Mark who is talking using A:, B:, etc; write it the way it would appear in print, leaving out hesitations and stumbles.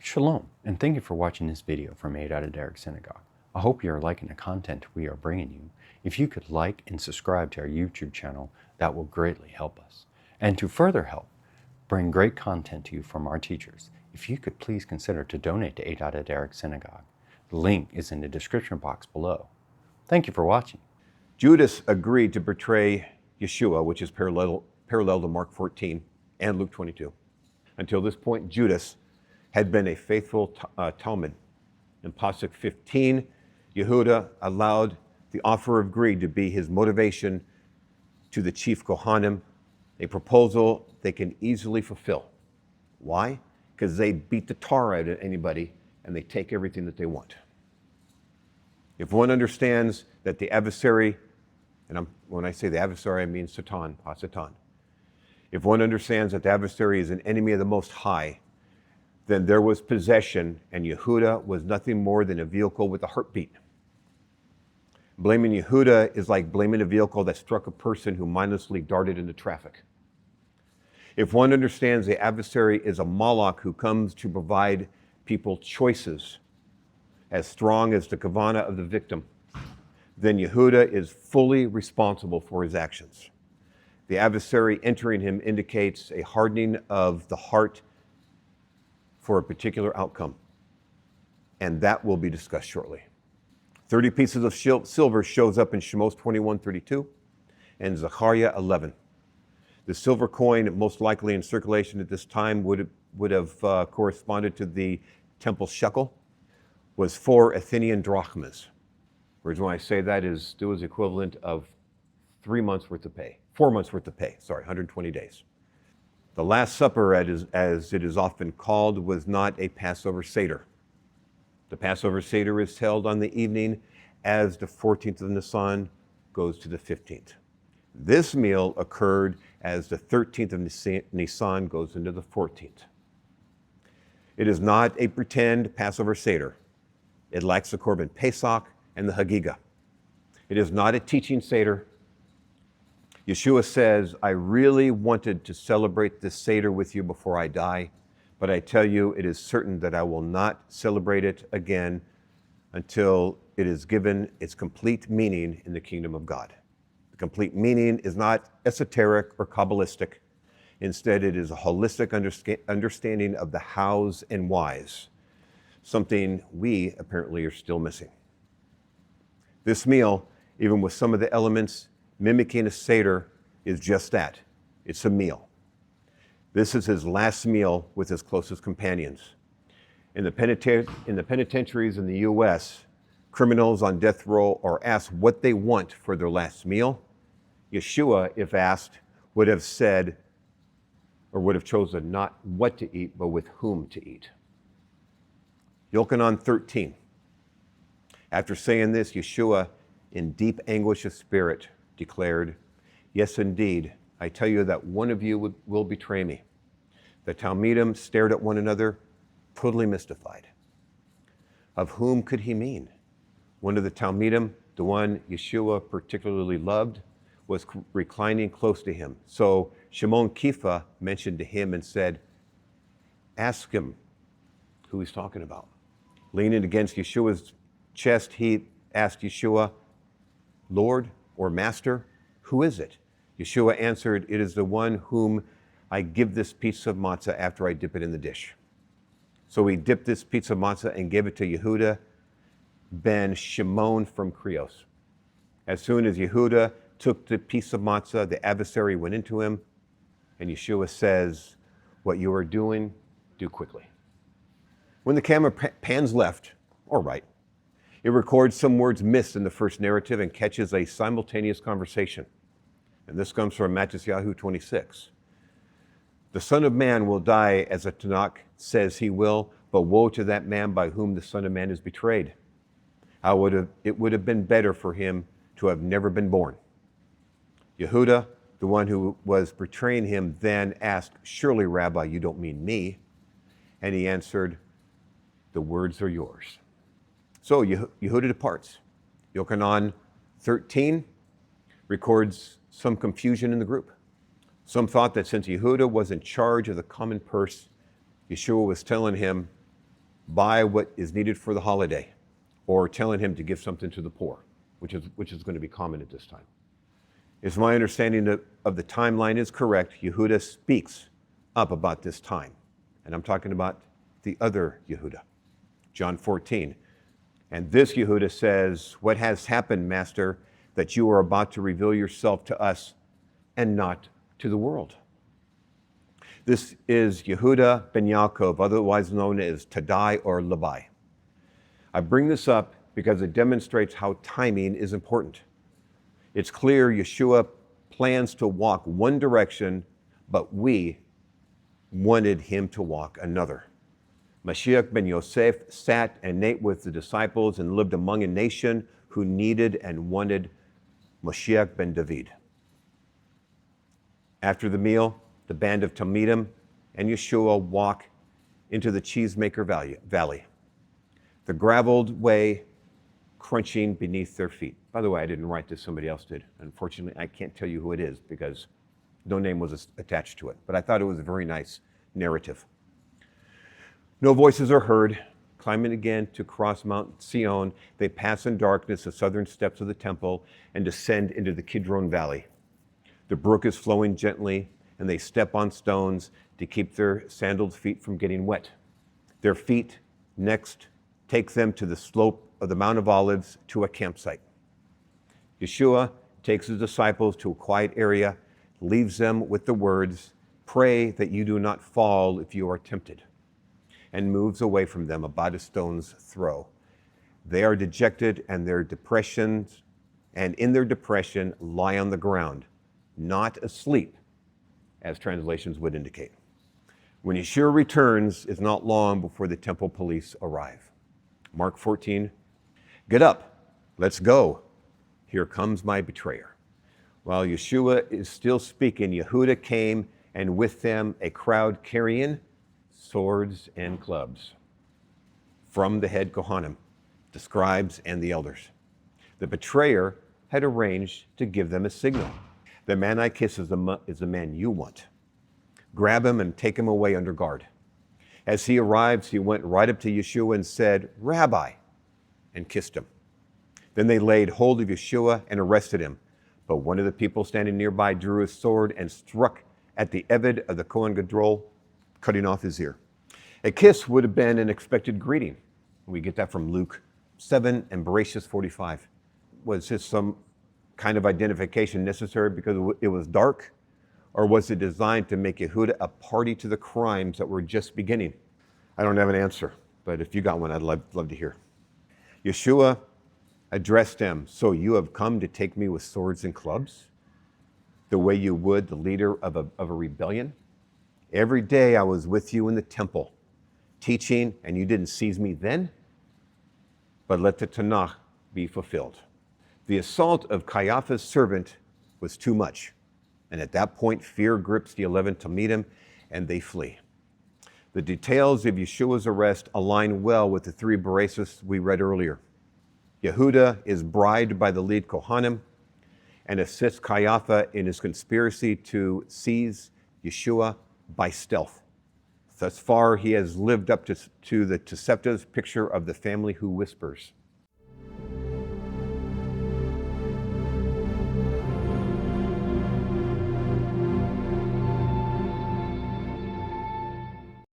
A: Shalom, and thank you for watching this video from HaDerekh Synagogue. I hope you are liking the content we are bringing you. If you could like and subscribe to our YouTube channel, that will greatly help us. And to further help bring great content to you from our teachers, if you could please consider to donate to HaDerekh Synagogue. The link is in the description box below. Thank you for watching.
B: Judas agreed to betray Yeshua, which is parallel to Mark 14 and Luke 22. Until this point, Judas had been a faithful Talmud. In Pasuk 15, Yehuda allowed the offer of greed to be his motivation to the chief Kohanim, a proposal they can easily fulfill. Why? Because they beat the tar out of anybody and they take everything that they want. If one understands that the adversary, and when I say the adversary, I mean Satan, Satan. If one understands that the adversary is an enemy of the Most High, then there was possession, and Yehuda was nothing more than a vehicle with a heartbeat. Blaming Yehuda is like blaming a vehicle that struck a person who mindlessly darted into traffic. If one understands the adversary is a Moloch who comes to provide people choices as strong as the kavana of the victim, then Yehuda is fully responsible for his actions. The adversary entering him indicates a hardening of the heart for a particular outcome, and that will be discussed shortly. 30 pieces of silver shows up in Shemos 21:32 and Zechariah 11. The silver coin, most likely in circulation at this time, would have corresponded to the temple shekel, was 4 Athenian drachmas. The reason why I say that is it was equivalent of 4 months worth of pay, 120 days. The Last Supper, as it is often called, was not a Passover Seder. The Passover Seder is held on the evening as the 14th of Nisan goes to the 15th. This meal occurred as the 13th of Nisan goes into the 14th. It is not a pretend Passover Seder. It lacks the Korban Pesach and the Hagigah. It is not a teaching Seder. Yeshua says, I really wanted to celebrate this Seder with you before I die, but I tell you, it is certain that I will not celebrate it again until it is given its complete meaning in the kingdom of God. The complete meaning is not esoteric or Kabbalistic. Instead, it is a holistic understanding of the hows and whys, something we apparently are still missing. This meal, even with some of the elements mimicking a Seder, is just that. It's a meal. This is his last meal with his closest companions. In the penitentiaries in the U.S., criminals on death row are asked what they want for their last meal. Yeshua, if asked, would have said, or would have chosen not what to eat, but with whom to eat. Yochanan 13. After saying this, Yeshua, in deep anguish of spirit, declared, yes, indeed, I tell you that one of you will betray me. The Talmidim stared at one another, totally mystified. Of whom could he mean? One of the Talmidim, the one Yeshua particularly loved, was reclining close to him. So Shimon Kifa mentioned to him and said, ask him who he's talking about. Leaning against Yeshua's chest, he asked Yeshua, Lord or Master, who is it? Yeshua answered, it is the one whom I give this piece of matzah after I dip it in the dish. So he dipped this piece of matzah and gave it to Yehuda ben Shimon from Krios. As soon as Yehuda took the piece of matzah, the adversary went into him, and Yeshua says, what you are doing, do quickly. When the camera pans left or right, it records some words missed in the first narrative and catches a simultaneous conversation. And this comes from Mattisyahu 26. The Son of Man will die as the Tanakh says he will, but woe to that man by whom the Son of Man is betrayed. It would have been better for him to have never been born. Yehuda, the one who was betraying him, then asked, surely, Rabbi, you don't mean me? And he answered, the words are yours. So Yehuda departs. Yochanan 13 records some confusion in the group. Some thought that since Yehuda was in charge of the common purse, Yeshua was telling him, buy what is needed for the holiday, or telling him to give something to the poor, which is going to be common at this time. If my understanding of the timeline is correct, Yehuda speaks up about this time. And I'm talking about the other Yehuda, John 14. And this Yehuda says, "What has happened, Master, that you are about to reveal yourself to us and not to the world?" This is Yehuda ben Yaakov, otherwise known as Tadai or Labai. I bring this up because it demonstrates how timing is important. It's clear Yeshua plans to walk one direction, but we wanted him to walk another. Mashiach ben Yosef sat and ate with the disciples and lived among a nation who needed and wanted Mashiach ben David. After the meal, the band of Talmidim and Yeshua walk into the cheesemaker valley, the graveled way crunching beneath their feet. By the way, I didn't write this, somebody else did. Unfortunately, I can't tell you who it is because no name was attached to it, but I thought it was a very nice narrative. No voices are heard. Climbing again to cross Mount Sion, they pass in darkness the southern steps of the temple and descend into the Kidron Valley. The brook is flowing gently, and they step on stones to keep their sandaled feet from getting wet. Their feet next take them to the slope of the Mount of Olives to a campsite. Yeshua takes his disciples to a quiet area, leaves them with the words, "Pray that you do not fall if you are tempted," and moves away from them about a stone's throw. They are dejected and in their depression lie on the ground, not asleep, as translations would indicate. When Yeshua returns, it's not long before the temple police arrive. Mark 14, "Get up, let's go. Here comes my betrayer." While Yeshua is still speaking, Yehuda came, and with them a crowd carrying swords and clubs from the head Kohanim, the scribes, and the elders. The betrayer had arranged to give them a signal. "The man I kiss is the man you want. Grab him and take him away under guard." As he arrives, he went right up to Yeshua and said, "Rabbi," and kissed him. Then they laid hold of Yeshua and arrested him. But one of the people standing nearby drew his sword and struck at the Eved of the Kohen Gadol, cutting off his ear. A kiss would have been an expected greeting. We get that from Luke 7 and Bereshit 45. Was this some kind of identification necessary because it was dark? Or was it designed to make Yehuda a party to the crimes that were just beginning? I don't have an answer, but if you got one, I'd love to hear. Yeshua addressed them, "So you have come to take me with swords and clubs, the way you would the leader of a rebellion? Every day I was with you in the temple, teaching, and you didn't seize me then? But let the Tanakh be fulfilled." The assault of Caiaphas' servant was too much. And at that point, fear grips the 11 Talmidim, and they flee. The details of Yeshua's arrest align well with the three Bereshit we read earlier. Yehuda is bribed by the lead Kohanim and assists Caiaphas in his conspiracy to seize Yeshua by stealth. Thus far, he has lived up to the deceptive picture of the family who whispers.